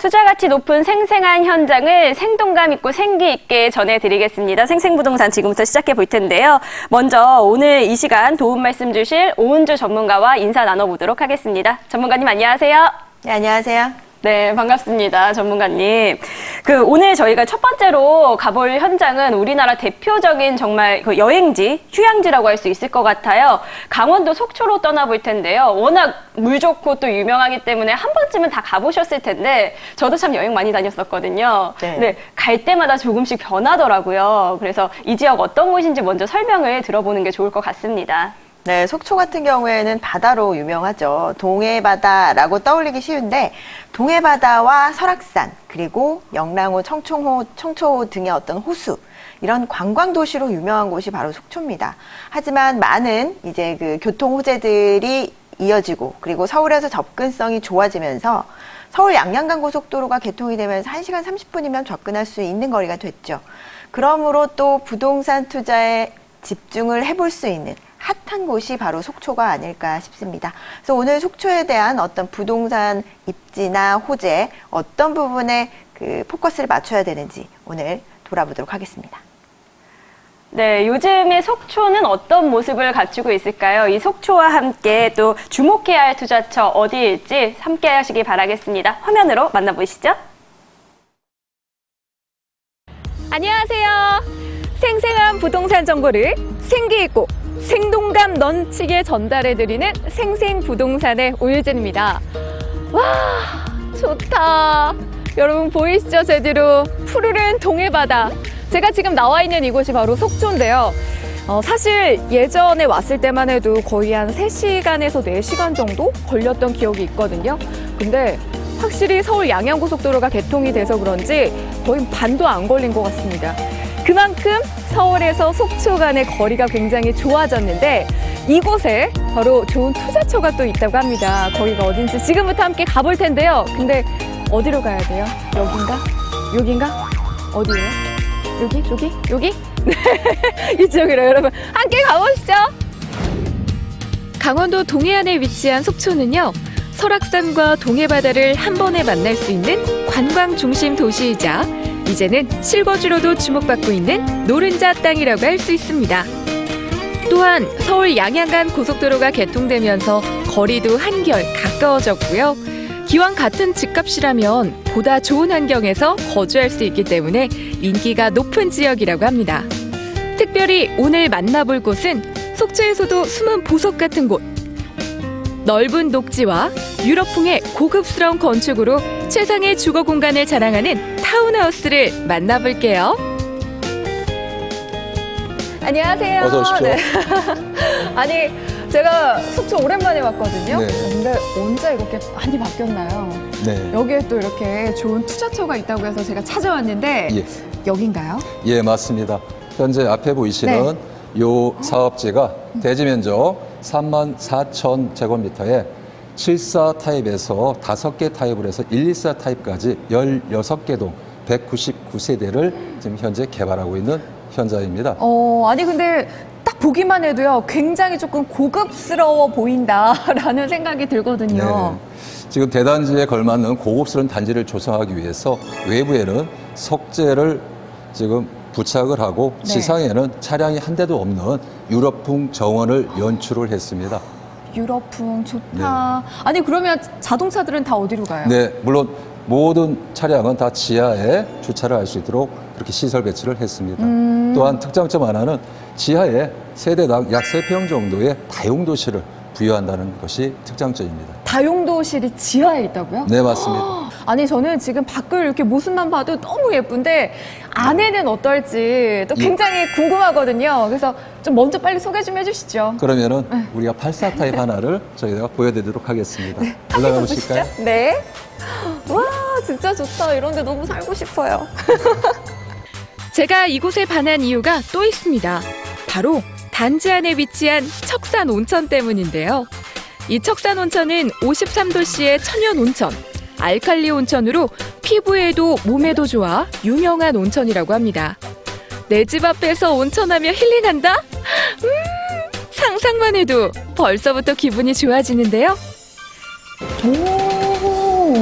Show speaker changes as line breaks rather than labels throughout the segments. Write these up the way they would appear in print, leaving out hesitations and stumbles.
투자가치 높은 생생한 현장을 생동감 있고 생기 있게 전해드리겠습니다. 생생부동산 지금부터 시작해 볼 텐데요. 먼저 오늘 이 시간 도움 말씀 주실 오은주 전문가와 인사 나눠보도록 하겠습니다. 전문가님 안녕하세요.
네, 안녕하세요.
네, 반갑습니다. 전문가님. 오늘 저희가 첫 번째로 가볼 현장은 우리나라 대표적인 정말 여행지, 휴양지라고 할 수 있을 것 같아요. 강원도 속초로 떠나볼 텐데요. 워낙 물 좋고 또 유명하기 때문에 한 번쯤은 다 가보셨을 텐데 저도 참 여행 많이 다녔었거든요. 네, 갈 때마다 조금씩 변하더라고요. 그래서 이 지역 어떤 곳인지 먼저 설명을 들어보는 게 좋을 것 같습니다.
네, 속초 같은 경우에는 바다로 유명하죠. 동해바다라고 떠올리기 쉬운데 동해바다와 설악산, 그리고 영랑호, 청초호 등의 어떤 호수, 이런 관광도시로 유명한 곳이 바로 속초입니다. 하지만 많은 이제 교통 호재들이 이어지고, 그리고 서울에서 접근성이 좋아지면서 서울 양양간 고속도로가 개통이 되면서 1시간 30분이면 접근할 수 있는 거리가 됐죠. 그러므로 또 부동산 투자에 집중을 해볼 수 있는 핫한 곳이 바로 속초가 아닐까 싶습니다. 그래서 오늘 속초에 대한 어떤 부동산 입지나 호재, 어떤 부분에 포커스를 맞춰야 되는지 오늘 돌아보도록 하겠습니다.
네, 요즘의 속초는 어떤 모습을 갖추고 있을까요? 이 속초와 함께 또 주목해야 할 투자처 어디일지 함께 하시기 바라겠습니다. 화면으로 만나보시죠.
안녕하세요. 생생한 부동산 정보를 생기 있고 생동감 넘치게 전달해드리는 생생부동산의 오유진입니다. 와, 좋다. 여러분 보이시죠? 제대로 푸르른 동해바다. 제가 지금 나와 있는 이곳이 바로 속초인데요. 사실 예전에 왔을 때만 해도 거의 한 3시간에서 4시간 정도 걸렸던 기억이 있거든요. 근데 확실히 서울 양양고속도로가 개통이 돼서 그런지 거의 반도 안 걸린 것 같습니다. 그만큼 서울에서 속초 간의 거리가 굉장히 좋아졌는데 이곳에 바로 좋은 투자처가 또 있다고 합니다. 거기가 어딘지 지금부터 함께 가볼 텐데요. 근데 어디로 가야 돼요? 여긴가? 여긴가? 어디예요? 여기? 네, 이쪽으로 여러분 함께 가보시죠. 강원도 동해안에 위치한 속초는요. 설악산과 동해바다를 한 번에 만날 수 있는 관광 중심 도시이자 이제는 실거주로도 주목받고 있는 노른자 땅이라고 할 수 있습니다. 또한 서울 양양간 고속도로가 개통되면서 거리도 한결 가까워졌고요. 기왕 같은 집값이라면 보다 좋은 환경에서 거주할 수 있기 때문에 인기가 높은 지역이라고 합니다. 특별히 오늘 만나볼 곳은 속초에서도 숨은 보석 같은 곳. 넓은 녹지와 유럽풍의 고급스러운 건축으로 최상의 주거 공간을 자랑하는 타운하우스를 만나볼게요.
안녕하세요.
어서 오십시오.
네. 아니, 제가 속초 오랜만에 왔거든요.
네.
근데 언제 이렇게 많이 바뀌었나요?
네.
여기에 또 이렇게 좋은 투자처가 있다고 해서 제가 찾아왔는데
예.
여긴가요?
예, 맞습니다. 현재 앞에 보이시는 요 사업지가 대지 면적 34,000제곱미터에 74 타입에서 5개 타입을 해서 124 타입까지 16개 동 199세대를 지금 현재 개발하고 있는 현장입니다.
아니 근데 딱 보기만 해도요 굉장히 조금 고급스러워 보인다라는 생각이 들거든요.
네. 지금 대단지에 걸맞는 고급스러운 단지를 조성하기 위해서 외부에는 석재를 지금 부착을 하고 지상에는 차량이 한 대도 없는 유럽풍 정원을 연출을 했습니다.
유럽풍 좋다. 아니 그러면 자동차들은 다 어디로 가요?
네, 물론 모든 차량은 다 지하에 주차를 할 수 있도록 그렇게 시설 배치를 했습니다. 또한 특장점 하나는 지하에 세대당 약 3평 정도의 다용도실을 부여한다는 것이 특장점입니다.
다용도실이 지하에 있다고요?
네, 맞습니다.
아니 저는 지금 밖을 이렇게 모습만 봐도 너무 예쁜데 안에는 어떨지 또 굉장히 궁금하거든요. 그래서 좀 먼저 빨리 소개 좀 해주시죠.
그러면은 우리가 84 타입 하나를 저희가 보여드리도록 하겠습니다. 올라가 보실까요?
네. 와 진짜 좋다. 이런데 너무 살고 싶어요.
제가 이곳에 반한 이유가 또 있습니다. 바로 단지 안에 위치한 척산 온천 때문인데요. 이 척산 온천은 53도씨의 천연 온천, 알칼리 온천으로 피부에도 몸에도 좋아 유명한 온천이라고 합니다. 내 집 앞에서 온천하며 힐링한다? 상상만 해도 벌써부터 기분이 좋아지는데요.
오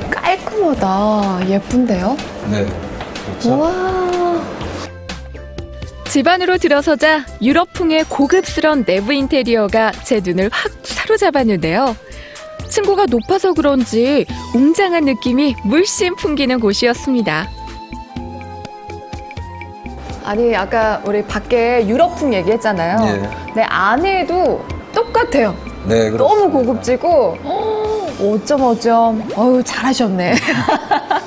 깔끔해. 우와, 예쁜데요?
네, 그렇죠.
와.
집 안으로 들어서자 유럽풍의 고급스런 내부 인테리어가 제 눈을 확 사로잡았는데요. 층고가 높아서 그런지 웅장한 느낌이 물씬 풍기는 곳이었습니다.
아니, 아까 우리 밖에 유럽풍 얘기했잖아요.
예.
네, 안에도 똑같아요.
네, 그렇습니다.
너무 고급지고, 어쩜. 어유 잘하셨네.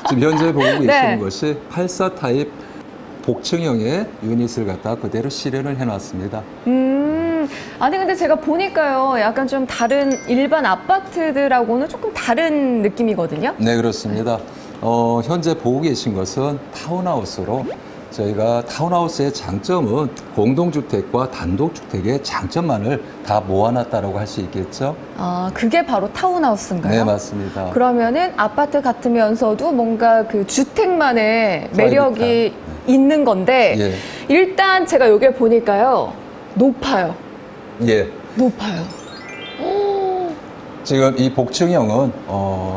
지금 현재 보고 계시는
네.
것이 84 타입 복층형의 유닛을 갖다 그대로 실현을 해놨습니다.
아니, 근데 제가 보니까요, 약간 좀 다른 일반 아파트들하고는 조금 다른 느낌이거든요.
네, 그렇습니다. 현재 보고 계신 것은 타운하우스로 저희가 타운하우스의 장점은 공동주택과 단독주택의 장점만을 다 모아놨다고 할 수 있겠죠?
아, 그게 바로 타운하우스인가요?
네, 맞습니다.
그러면은 아파트 같으면서도 뭔가 그 주택만의 매력이 있는 건데,
예.
일단 제가 여기 보니까요, 높아요.
예.
높아요.
지금 이 복층형은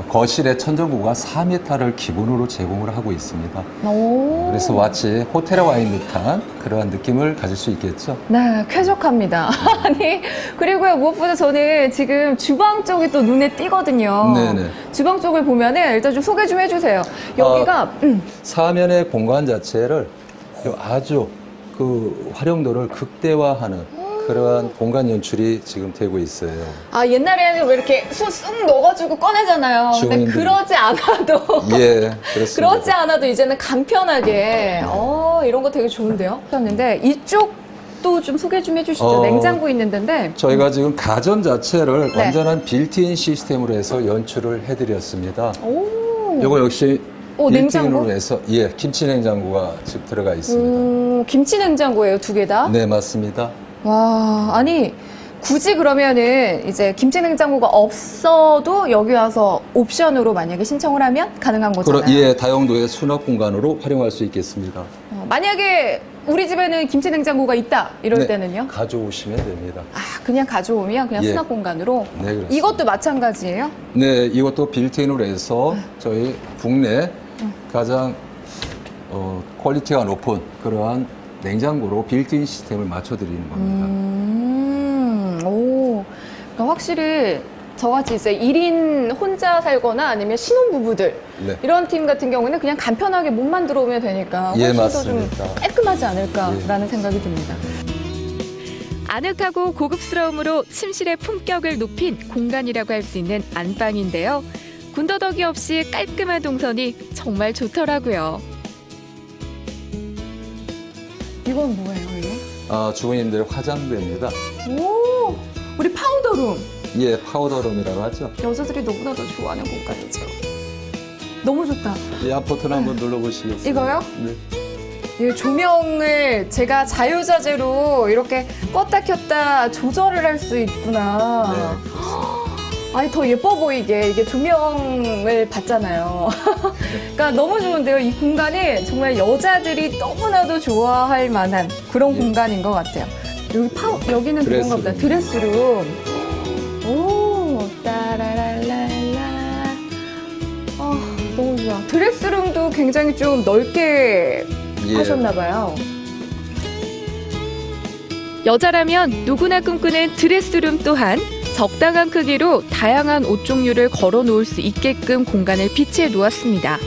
거실의 천정고가 4m를 기본으로 제공을 하고 있습니다.
오.
그래서 마치 호텔에 와 있는 듯한 그러한 느낌을 가질 수 있겠죠.
네, 쾌적합니다. 아니, 그리고요, 무엇보다 저는 지금 주방 쪽이 또 눈에 띄거든요.
네네.
주방 쪽을 보면은 일단 좀 소개 좀 해주세요. 여기가,
사면의 공간 자체를 아주 그 활용도를 극대화하는 그러한 공간 연출이 지금 되고 있어요.
아, 옛날에는 왜 이렇게 손 쓱 넣어가지고 꺼내잖아요. 근데
주인들이-
그러지 않아도.
예, 그렇습니다.
그렇지 않아도 이제는 간편하게. 이런 거 되게 좋은데요? 하셨는데, 이쪽도 좀 소개 좀 해주시죠. 냉장고 있는 데인데.
저희가 지금 가전 자체를
네.
완전한 빌트인 시스템으로 해서 연출을 해드렸습니다.
오.
이거 역시
냉장고?
빌트인으로 해서 김치 냉장고가 지금 들어가 있습니다.
김치 냉장고예요, 두 개 다?
네, 맞습니다.
와, 아니, 굳이 그러면은 이제 김치 냉장고가 없어도 여기 와서 옵션으로 만약에 신청을 하면 가능한 거잖아요.
예, 다용도의 수납 공간으로 활용할 수 있겠습니다.
만약에 우리 집에는 김치 냉장고가 있다 이럴
네,
때는요?
가져오시면 됩니다.
아, 그냥 가져오면 그냥
예.
수납 공간으로.
네, 그렇습니다.
이것도 마찬가지예요?
네, 이것도 빌트인으로 해서 저희 국내 가장 퀄리티가 높은 그러한 냉장고로 빌트인 시스템을 맞춰드리는 겁니다.
오. 그러니까 확실히 저같이 이제 1인 혼자 살거나 아니면 신혼부부들
네.
이런 팀 같은 경우는 그냥 간편하게 몸만 들어오면 되니까
예,
훨씬 더 좀
맞습니다.
깔끔하지 않을까라는 생각이 듭니다.
아늑하고 고급스러움으로 침실의 품격을 높인 공간이라고 할 수 있는 안방인데요. 군더더기 없이 깔끔한 동선이 정말 좋더라고요.
이건 뭐예요, 이거?
주부님들 화장대입니다.
오, 우리 파우더룸.
예, 파우더룸이라고 하죠.
여자들이 너무나도 좋아하는 공간이죠. 너무 좋다.
이 앞버튼 한번 눌러보시겠어요?
이거요?
네.
이 조명을 제가 자유자재로 이렇게 껐다 켰다 조절을 할 수 있구나.
네.
아니, 더 예뻐 보이게 이게 조명을 받잖아요. 그러니까 너무 좋은데요. 이 공간이 정말 여자들이 너무나도 좋아할 만한 그런
예.
공간인 것 같아요. 여기는 그런가 보다. 드레스룸. 오, 따라랄랄라. 너무 좋아. 드레스룸도 굉장히 좀 넓게
예.
하셨나 봐요.
여자라면 누구나 꿈꾸는 드레스룸 또한 적당한 크기로 다양한 옷 종류를 걸어 놓을 수 있게끔 공간을 비치해 놓았습니다.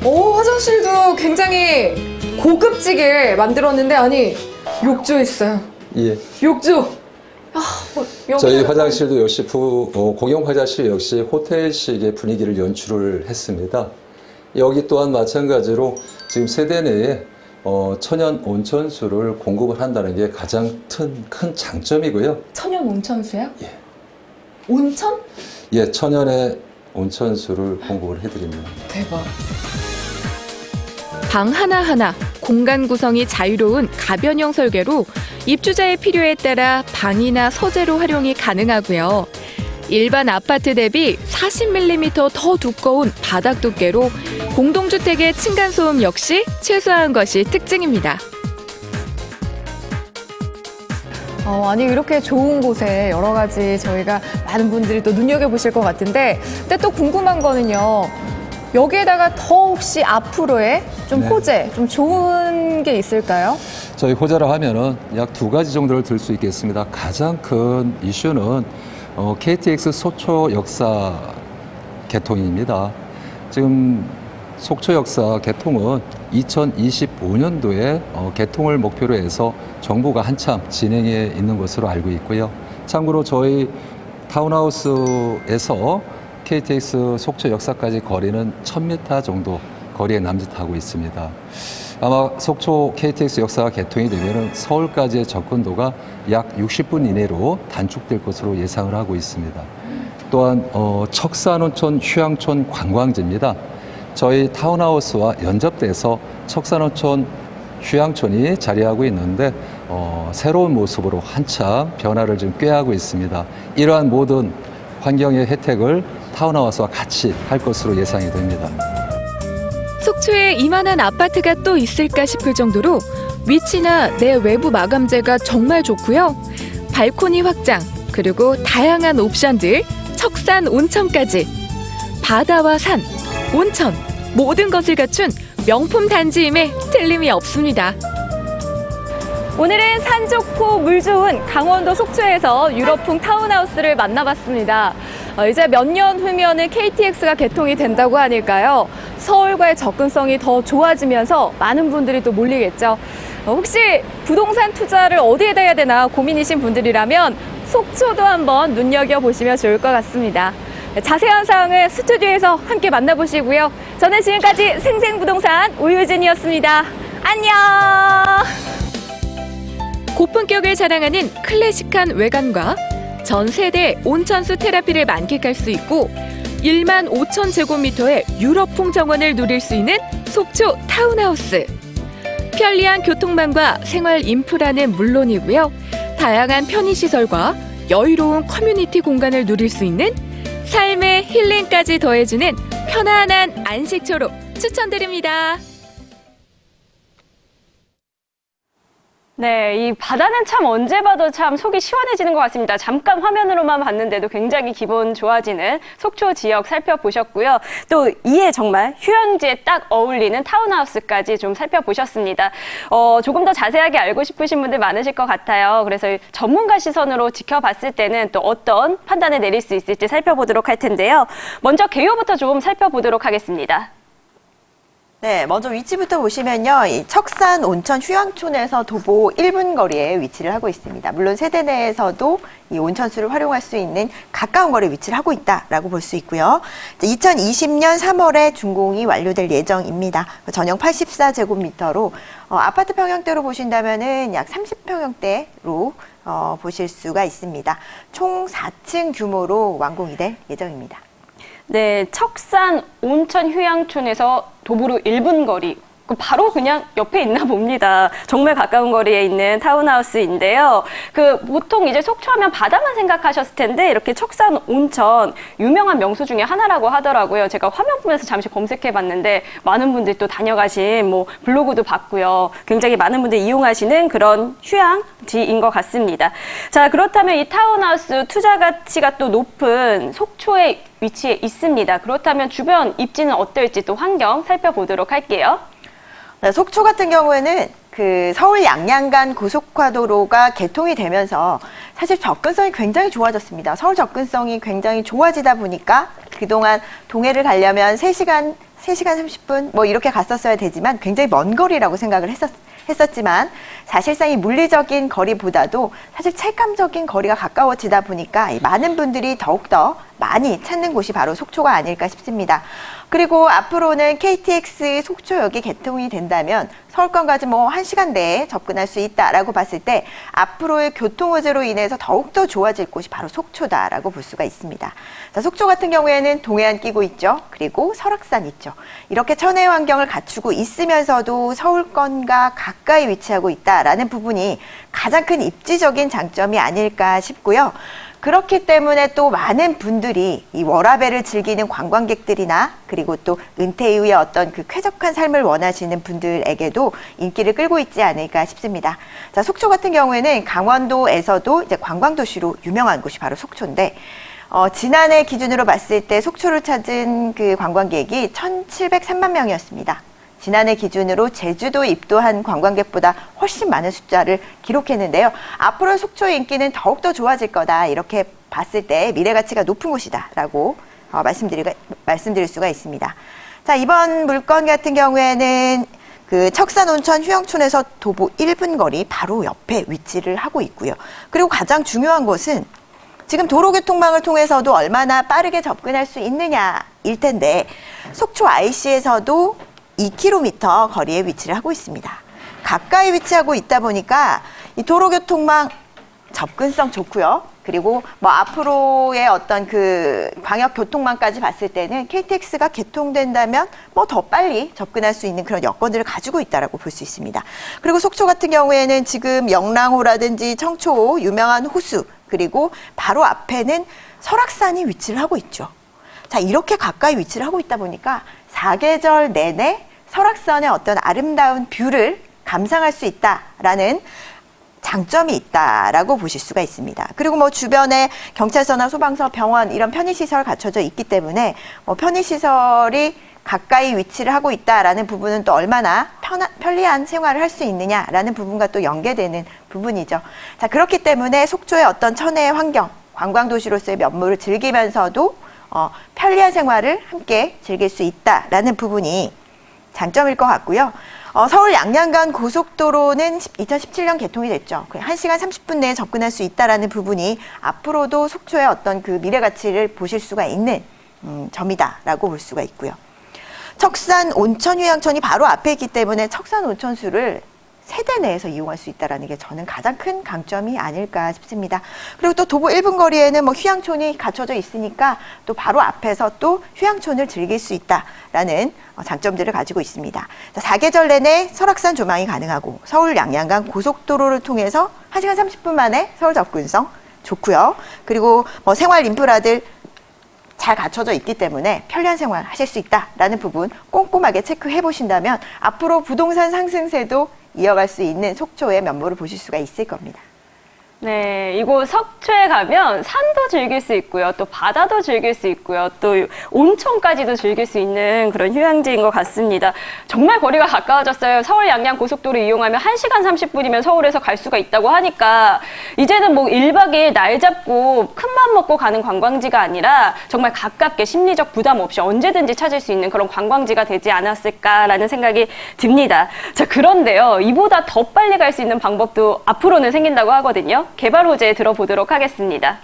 오, 화장실도 굉장히 고급지게 만들었는데, 아니, 욕조 있어요.
예.
욕조.
저희 화장실도 역시 공용 화장실 역시 호텔식의 분위기를 연출을 했습니다. 여기 또한 마찬가지로 지금 세대 내에 천연 온천수를 공급을 한다는 게 가장 큰 장점이고요.
천연 온천수요?
예.
온천?
예, 천연의 온천수를 공급을 해드립니다.
대박.
방 하나하나 공간 구성이 자유로운 가변형 설계로 입주자의 필요에 따라 방이나 서재로 활용이 가능하고요. 일반 아파트 대비 40mm 더 두꺼운 바닥 두께로 공동주택의 층간소음 역시 최소화한 것이 특징입니다.
아니 이렇게 좋은 곳에 여러 가지 저희가 많은 분들이 또 눈여겨보실 것 같은데 근데 또 궁금한 거는요. 여기에다가 더 혹시 앞으로의 좀
네.
호재, 좀 좋은 게 있을까요?
저희 호재라 하면은 약 2가지 정도를 들 수 있겠습니다. 가장 큰 이슈는 KTX 속초 역사 개통입니다. 지금 속초 역사 개통은 2025년도에 개통을 목표로 해서 정부가 한참 진행해 있는 것으로 알고 있고요. 참고로 저희 타운하우스에서 KTX 속초 역사까지 거리는 1000m 정도 거리에 남짓하고 있습니다. 아마 속초 KTX 역사가 개통이 되면 서울까지의 접근도가 약 60분 이내로 단축될 것으로 예상을 하고 있습니다. 또한 척산온천 휴양촌 관광지입니다. 저희 타운하우스와 연접돼서 척산온천 휴양촌이 자리하고 있는데 새로운 모습으로 한참 변화를 좀 꾀하고 있습니다. 이러한 모든 환경의 혜택을 타운하우스와 같이 할 것으로 예상이 됩니다.
속초에 이만한 아파트가 또 있을까 싶을 정도로 위치나 내 외부 마감재가 정말 좋고요. 발코니 확장, 그리고 다양한 옵션들, 척산 온천까지. 바다와 산, 온천, 모든 것을 갖춘 명품 단지임에 틀림이 없습니다.
오늘은 산 좋고 물 좋은 강원도 속초에서 유럽풍 타운하우스를 만나봤습니다. 이제 몇 년 후면은 KTX가 개통이 된다고 하니까요. 서울과의 접근성이 더 좋아지면서 많은 분들이 또 몰리겠죠. 혹시 부동산 투자를 어디에다 해야 되나 고민이신 분들이라면 속초도 한번 눈여겨보시면 좋을 것 같습니다. 자세한 사항은 스튜디오에서 함께 만나보시고요. 저는 지금까지 생생부동산 오유진이었습니다. 안녕!
고품격을 자랑하는 클래식한 외관과 전 세대 온천수 테라피를 만끽할 수 있고 1만 5천 제곱미터의 유럽풍 정원을 누릴 수 있는 속초 타운하우스. 편리한 교통망과 생활 인프라는 물론이고요. 다양한 편의시설과 여유로운 커뮤니티 공간을 누릴 수 있는 삶의 힐링까지 더해주는 편안한 안식처로 추천드립니다.
네, 이 바다는 참 언제 봐도 참 속이 시원해지는 것 같습니다. 잠깐 화면으로만 봤는데도 굉장히 기분 좋아지는 속초 지역 살펴보셨고요. 또 이에 정말 휴양지에 딱 어울리는 타운하우스까지 좀 살펴보셨습니다. 조금 더 자세하게 알고 싶으신 분들 많으실 것 같아요. 그래서 전문가 시선으로 지켜봤을 때는 또 어떤 판단을 내릴 수 있을지 살펴보도록 할 텐데요. 먼저 개요부터 좀 살펴보도록 하겠습니다.
네, 먼저 위치부터 보시면요. 이 척산 온천 휴양촌에서 도보 1분 거리에 위치를 하고 있습니다. 물론 세대 내에서도 이 온천수를 활용할 수 있는 가까운 거리에 위치를 하고 있다라고 볼 수 있고요. 2020년 3월에 준공이 완료될 예정입니다. 전용 84제곱미터로 아파트 평형대로 보신다면은 약 30평형대로 보실 수가 있습니다. 총 4층 규모로 완공이 될 예정입니다.
네, 척산 온천 휴양촌에서 도보로 1분 거리. 바로 그냥 옆에 있나 봅니다. 정말 가까운 거리에 있는 타운하우스인데요. 보통 이제 속초하면 바다만 생각하셨을 텐데 이렇게 척산 온천 유명한 명소 중에 하나라고 하더라고요. 제가 화면 보면서 잠시 검색해봤는데 많은 분들이 또 다녀가신 블로그도 봤고요. 굉장히 많은 분들이 이용하시는 그런 휴양지인 것 같습니다. 자, 그렇다면 이 타운하우스 투자 가치가 또 높은 속초에 위치해 있습니다. 그렇다면 주변 입지는 어떨지 또 환경 살펴보도록 할게요.
네, 속초 같은 경우에는 서울 양양간 고속화도로가 개통이 되면서 사실 접근성이 굉장히 좋아졌습니다. 서울 접근성이 굉장히 좋아지다 보니까 그동안 동해를 가려면 3시간 30분 이렇게 갔었어야 되지만 굉장히 먼 거리라고 생각을 했었지만 사실상 이 물리적인 거리보다도 사실 체감적인 거리가 가까워지다 보니까 많은 분들이 더욱더 많이 찾는 곳이 바로 속초가 아닐까 싶습니다. 그리고 앞으로는 KTX 속초역이 개통이 된다면 서울권까지 1시간 내에 접근할 수 있다라고 봤을 때 앞으로의 교통 호재로 인해서 더욱더 좋아질 곳이 바로 속초다라고 볼 수가 있습니다. 자, 속초 같은 경우에는 동해안 끼고 있죠. 그리고 설악산 있죠. 이렇게 천혜 환경을 갖추고 있으면서도 서울권과 가까이 위치하고 있다라는 부분이 가장 큰 입지적인 장점이 아닐까 싶고요. 그렇기 때문에 또 많은 분들이 이 워라밸을 즐기는 관광객들이나 그리고 또 은퇴 이후에 어떤 그 쾌적한 삶을 원하시는 분들에게도 인기를 끌고 있지 않을까 싶습니다. 자, 속초 같은 경우에는 강원도에서도 이제 관광도시로 유명한 곳이 바로 속초인데, 지난해 기준으로 봤을 때 속초를 찾은 그 관광객이 1,703만 명이었습니다. 지난해 기준으로 제주도에 입도한 관광객보다 훨씬 많은 숫자를 기록했는데요. 앞으로 속초의 인기는 더욱더 좋아질 거다. 이렇게 봤을 때 미래 가치가 높은 곳이다라고 말씀드릴 수가 있습니다. 자, 이번 물건 같은 경우에는 그 척산온천 휴양촌에서 도보 1분 거리 바로 옆에 위치를 하고 있고요. 그리고 가장 중요한 것은 지금 도로교통망을 통해서도 얼마나 빠르게 접근할 수 있느냐일 텐데, 속초 IC에서도 2km 거리에 위치를 하고 있습니다. 가까이 위치하고 있다 보니까 이 도로교통망 접근성 좋고요. 그리고 뭐 앞으로의 어떤 그 광역교통망까지 봤을 때는 KTX가 개통된다면 뭐 더 빨리 접근할 수 있는 그런 여건들을 가지고 있다라고 볼 수 있습니다. 그리고 속초 같은 경우에는 지금 영랑호라든지 청초호, 유명한 호수, 그리고 바로 앞에는 설악산이 위치를 하고 있죠. 자, 이렇게 가까이 위치를 하고 있다 보니까 사계절 내내 설악산의 어떤 아름다운 뷰를 감상할 수 있다라는 장점이 있다라고 보실 수가 있습니다. 그리고 뭐 주변에 경찰서나 소방서, 병원 이런 편의시설 갖춰져 있기 때문에 뭐 편의시설이 가까이 위치를 하고 있다라는 부분은 또 얼마나 편리한 생활을 할 수 있느냐라는 부분과 또 연계되는 부분이죠. 자, 그렇기 때문에 속초의 어떤 천혜의 환경, 관광도시로서의 면모를 즐기면서도 편리한 생활을 함께 즐길 수 있다라는 부분이 장점일 것 같고요. 서울 양양간 고속도로는 2017년 개통이 됐죠. 1시간 30분 내에 접근할 수 있다라는 부분이 앞으로도 속초의 어떤 그 미래 가치를 보실 수가 있는 점이다라고 볼 수가 있고요. 척산 온천휴양촌이 바로 앞에 있기 때문에 척산 온천수를 세대 내에서 이용할 수 있다는 게 저는 가장 큰 강점이 아닐까 싶습니다. 그리고 또 도보 1분 거리에는 뭐 휴양촌이 갖춰져 있으니까 또 바로 앞에서 또 휴양촌을 즐길 수 있다라는 장점들을 가지고 있습니다. 자, 사계절 내내 설악산 조망이 가능하고 서울 양양간 고속도로를 통해서 1시간 30분 만에 서울 접근성 좋고요. 그리고 뭐 생활 인프라들 잘 갖춰져 있기 때문에 편리한 생활 하실 수 있다라는 부분 꼼꼼하게 체크해 보신다면 앞으로 부동산 상승세도 이어갈 수 있는 속초의 면모를 보실 수가 있을 겁니다.
네, 이곳 속초에 가면 산도 즐길 수 있고요. 또 바다도 즐길 수 있고요. 또 온천까지도 즐길 수 있는 그런 휴양지인 것 같습니다. 정말 거리가 가까워졌어요. 서울 양양 고속도로 이용하면 1시간 30분이면 서울에서 갈 수가 있다고 하니까 이제는 뭐 1박 2일 날 잡고 큰맘 먹고 가는 관광지가 아니라 정말 가깝게 심리적 부담 없이 언제든지 찾을 수 있는 그런 관광지가 되지 않았을까라는 생각이 듭니다. 자, 그런데요. 이보다 더 빨리 갈 수 있는 방법도 앞으로는 생긴다고 하거든요. 개발 호재 들어보도록 하겠습니다.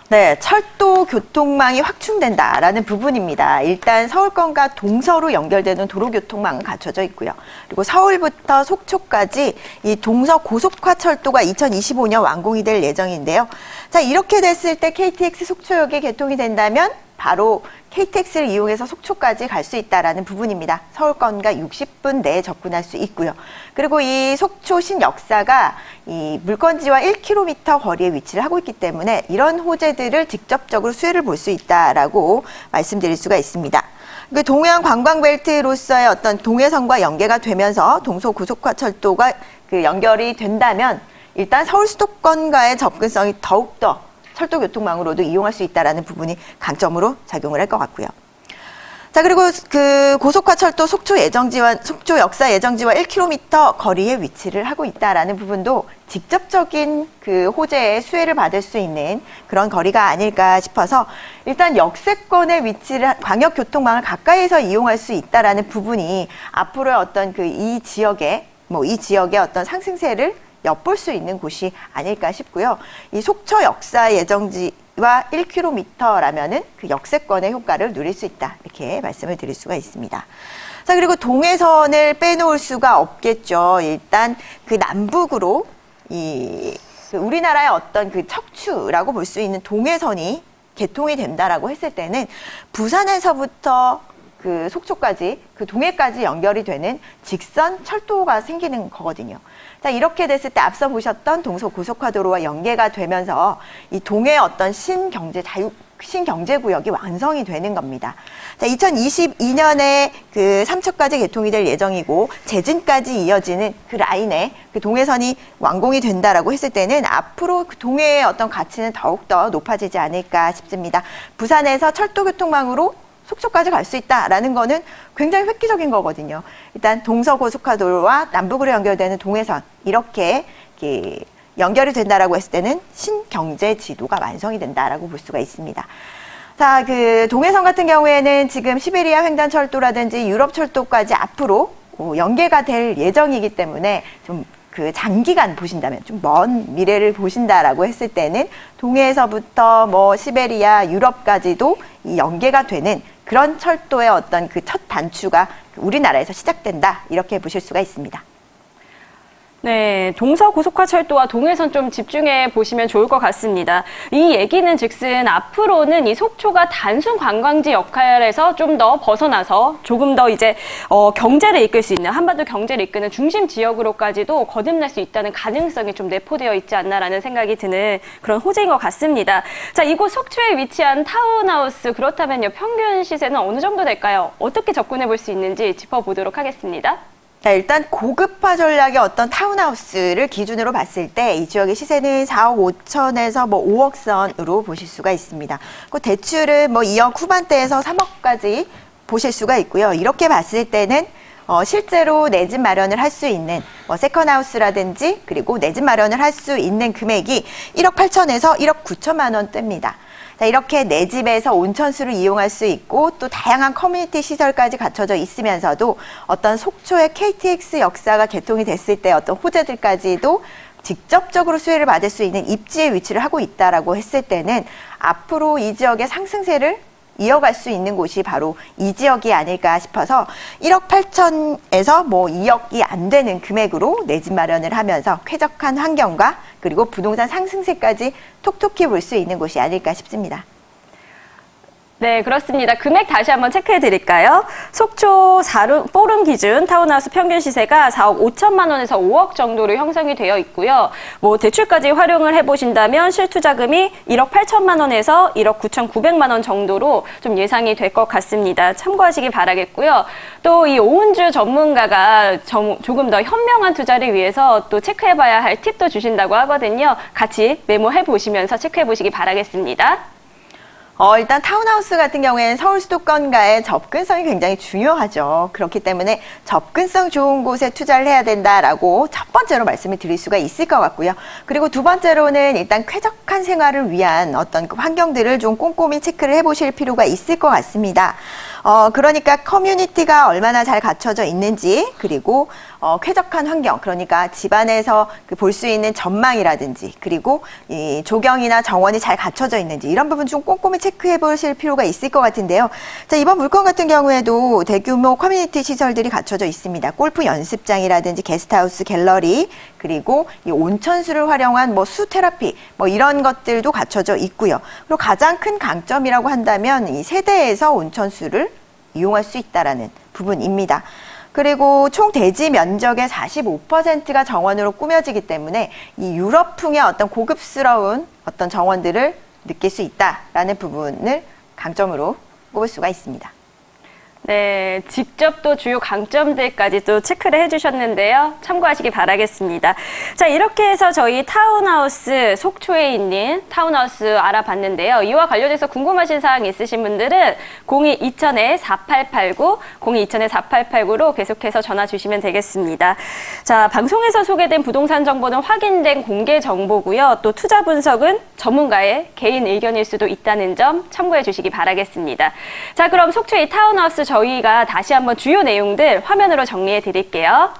네, 철도 교통망이 확충된다라는 부분입니다. 일단 서울권과 동서로 연결되는 도로교통망은 갖춰져 있고요. 그리고 서울부터 속초까지 이 동서 고속화 철도가 2025년 완공이 될 예정인데요. 자, 이렇게 됐을 때 KTX 속초역이 개통이 된다면 바로 KTX를 이용해서 속초까지 갈 수 있다라는 부분입니다. 서울권과 60분 내에 접근할 수 있고요. 그리고 이 속초 신역사가 이 물건지와 1km 거리에 위치를 하고 있기 때문에 이런 호재들을 직접적으로 수혜를 볼 수 있다라고 말씀드릴 수가 있습니다. 동해안 관광벨트로서의 어떤 동해선과 연계가 되면서 동서고속화철도가 그 연결이 된다면 일단 서울 수도권과의 접근성이 더욱더 철도교통망으로도 이용할 수 있다는 부분이 강점으로 작용을 할 것 같고요. 자, 그리고 그 고속화철도 속초 역사 예정지와 1km 거리에 위치를 하고 있다는 부분도 직접적인 그 호재의 수혜를 받을 수 있는 그런 거리가 아닐까 싶어서 일단 역세권에 위치를 광역교통망을 가까이서 이용할 수 있다는 부분이 앞으로의 어떤 그 이 지역의 어떤 상승세를 엿볼 수 있는 곳이 아닐까 싶고요. 이 속초 역사 예정지와 1km라면은 그 역세권의 효과를 누릴 수 있다. 이렇게 말씀을 드릴 수가 있습니다. 자, 그리고 동해선을 빼놓을 수가 없겠죠. 일단 그 남북으로 그 우리나라의 어떤 그 척추라고 볼 수 있는 동해선이 개통이 된다라고 했을 때는 부산에서부터 그 속초까지, 그 동해까지 연결이 되는 직선 철도가 생기는 거거든요. 자, 이렇게 됐을 때 앞서 보셨던 동서고속화도로와 연계가 되면서 이 동해 어떤 신경제구역이 완성이 되는 겁니다. 자, 2022년에 그 삼척까지 개통이 될 예정이고 제진까지 이어지는 그 라인에 그 동해선이 완공이 된다라고 했을 때는 앞으로 그 동해의 어떤 가치는 더욱더 높아지지 않을까 싶습니다. 부산에서 철도교통망으로 속초까지 갈 수 있다라는 거는 굉장히 획기적인 거거든요. 일단 동서고속화도로와 남북으로 연결되는 동해선 이렇게 연결이 된다라고 했을 때는 신경제 지도가 완성이 된다라고 볼 수가 있습니다. 자, 그 동해선 같은 경우에는 지금 시베리아 횡단철도라든지 유럽철도까지 앞으로 연계가 될 예정이기 때문에 좀 그 장기간 보신다면 좀 먼 미래를 보신다라고 했을 때는 동해에서부터 뭐 시베리아, 유럽까지도 이 연계가 되는 그런 철도의 어떤 그 첫 단추가 우리나라에서 시작된다 이렇게 보실 수가 있습니다.
네, 동서고속화철도와 동해선 좀 집중해 보시면 좋을 것 같습니다. 이 얘기는 즉슨 앞으로는 이 속초가 단순 관광지 역할에서 좀 더 벗어나서 조금 더 이제 경제를 이끌 수 있는, 한반도 경제를 이끄는 중심 지역으로까지도 거듭날 수 있다는 가능성이 좀 내포되어 있지 않나라는 생각이 드는 그런 호재인 것 같습니다. 자, 이곳 속초에 위치한 타운하우스, 그렇다면요, 평균 시세는 어느 정도 될까요? 어떻게 접근해 볼 수 있는지 짚어보도록 하겠습니다.
자, 일단 고급화 전략의 어떤 타운하우스를 기준으로 봤을 때 이 지역의 시세는 4억 5천에서 뭐 5억 선으로 보실 수가 있습니다. 그 대출은 뭐 2억 후반대에서 3억까지 보실 수가 있고요. 이렇게 봤을 때는 실제로 내 집 마련을 할 수 있는 뭐 세컨하우스라든지 그리고 내 집 마련을 할 수 있는 금액이 1억 8천에서 1억 9천만 원대입니다. 자, 이렇게 내 집에서 온천수를 이용할 수 있고 또 다양한 커뮤니티 시설까지 갖춰져 있으면서도 어떤 속초의 KTX 역사가 개통이 됐을 때 어떤 호재들까지도 직접적으로 수혜를 받을 수 있는 입지에 위치를 하고 있다라고 했을 때는 앞으로 이 지역의 상승세를 이어갈 수 있는 곳이 바로 이 지역이 아닐까 싶어서 1억 8천에서 뭐 2억이 안 되는 금액으로 내 집 마련을 하면서 쾌적한 환경과 그리고 부동산 상승세까지 톡톡히 볼 수 있는 곳이 아닐까 싶습니다.
네, 그렇습니다. 금액 다시 한번 체크해 드릴까요? 속초 포rum 기준 타운하우스 평균 시세가 4억 5천만 원에서 5억 정도로 형성이 되어 있고요. 뭐 대출까지 활용을 해보신다면 실투자금이 1억 8천만 원에서 1억 9,900만 원 정도로 좀 예상이 될 것 같습니다. 참고하시기 바라겠고요. 또 이 오은주 전문가가 조금 더 현명한 투자를 위해서 또 체크해봐야 할 팁도 주신다고 하거든요. 같이 메모해 보시면서 체크해 보시기 바라겠습니다.
일단 타운하우스 같은 경우에는 서울 수도권과의 접근성이 굉장히 중요하죠. 그렇기 때문에 접근성 좋은 곳에 투자를 해야 된다라고 첫 번째로 말씀을 드릴 수가 있을 것 같고요. 그리고 두 번째로는 일단 쾌적한 생활을 위한 어떤 그 환경들을 좀 꼼꼼히 체크를 해보실 필요가 있을 것 같습니다. 그러니까 커뮤니티가 얼마나 잘 갖춰져 있는지, 그리고 쾌적한 환경, 그러니까 집안에서 볼 수 있는 전망이라든지, 그리고 이 조경이나 정원이 잘 갖춰져 있는지 이런 부분 좀 꼼꼼히 체크해 보실 필요가 있을 것 같은데요. 자, 이번 물건 같은 경우에도 대규모 커뮤니티 시설들이 갖춰져 있습니다. 골프 연습장이라든지 게스트하우스, 갤러리, 그리고 이 온천수를 활용한 뭐 수 테라피, 뭐 이런 것들도 갖춰져 있고요. 그리고 가장 큰 강점이라고 한다면 이 세대에서 온천수를 이용할 수 있다라는 부분입니다. 그리고 총 대지 면적의 45%가 정원으로 꾸며지기 때문에 이 유럽풍의 어떤 고급스러운 어떤 정원들을 느낄 수 있다라는 부분을 강점으로 꼽을 수가 있습니다.
네, 직접 또 주요 강점들까지 또 체크를 해주셨는데요. 참고하시기 바라겠습니다. 자, 이렇게 해서 저희 타운하우스, 속초에 있는 타운하우스 알아봤는데요. 이와 관련해서 궁금하신 사항 있으신 분들은 02-2000-4889, 02-2000-4889로 계속해서 전화 주시면 되겠습니다. 자, 방송에서 소개된 부동산 정보는 확인된 공개 정보고요. 또 투자 분석은 전문가의 개인 의견일 수도 있다는 점 참고해 주시기 바라겠습니다. 자, 그럼 속초의 타운하우스 저희가 다시 한번 주요 내용들 화면으로 정리해 드릴게요.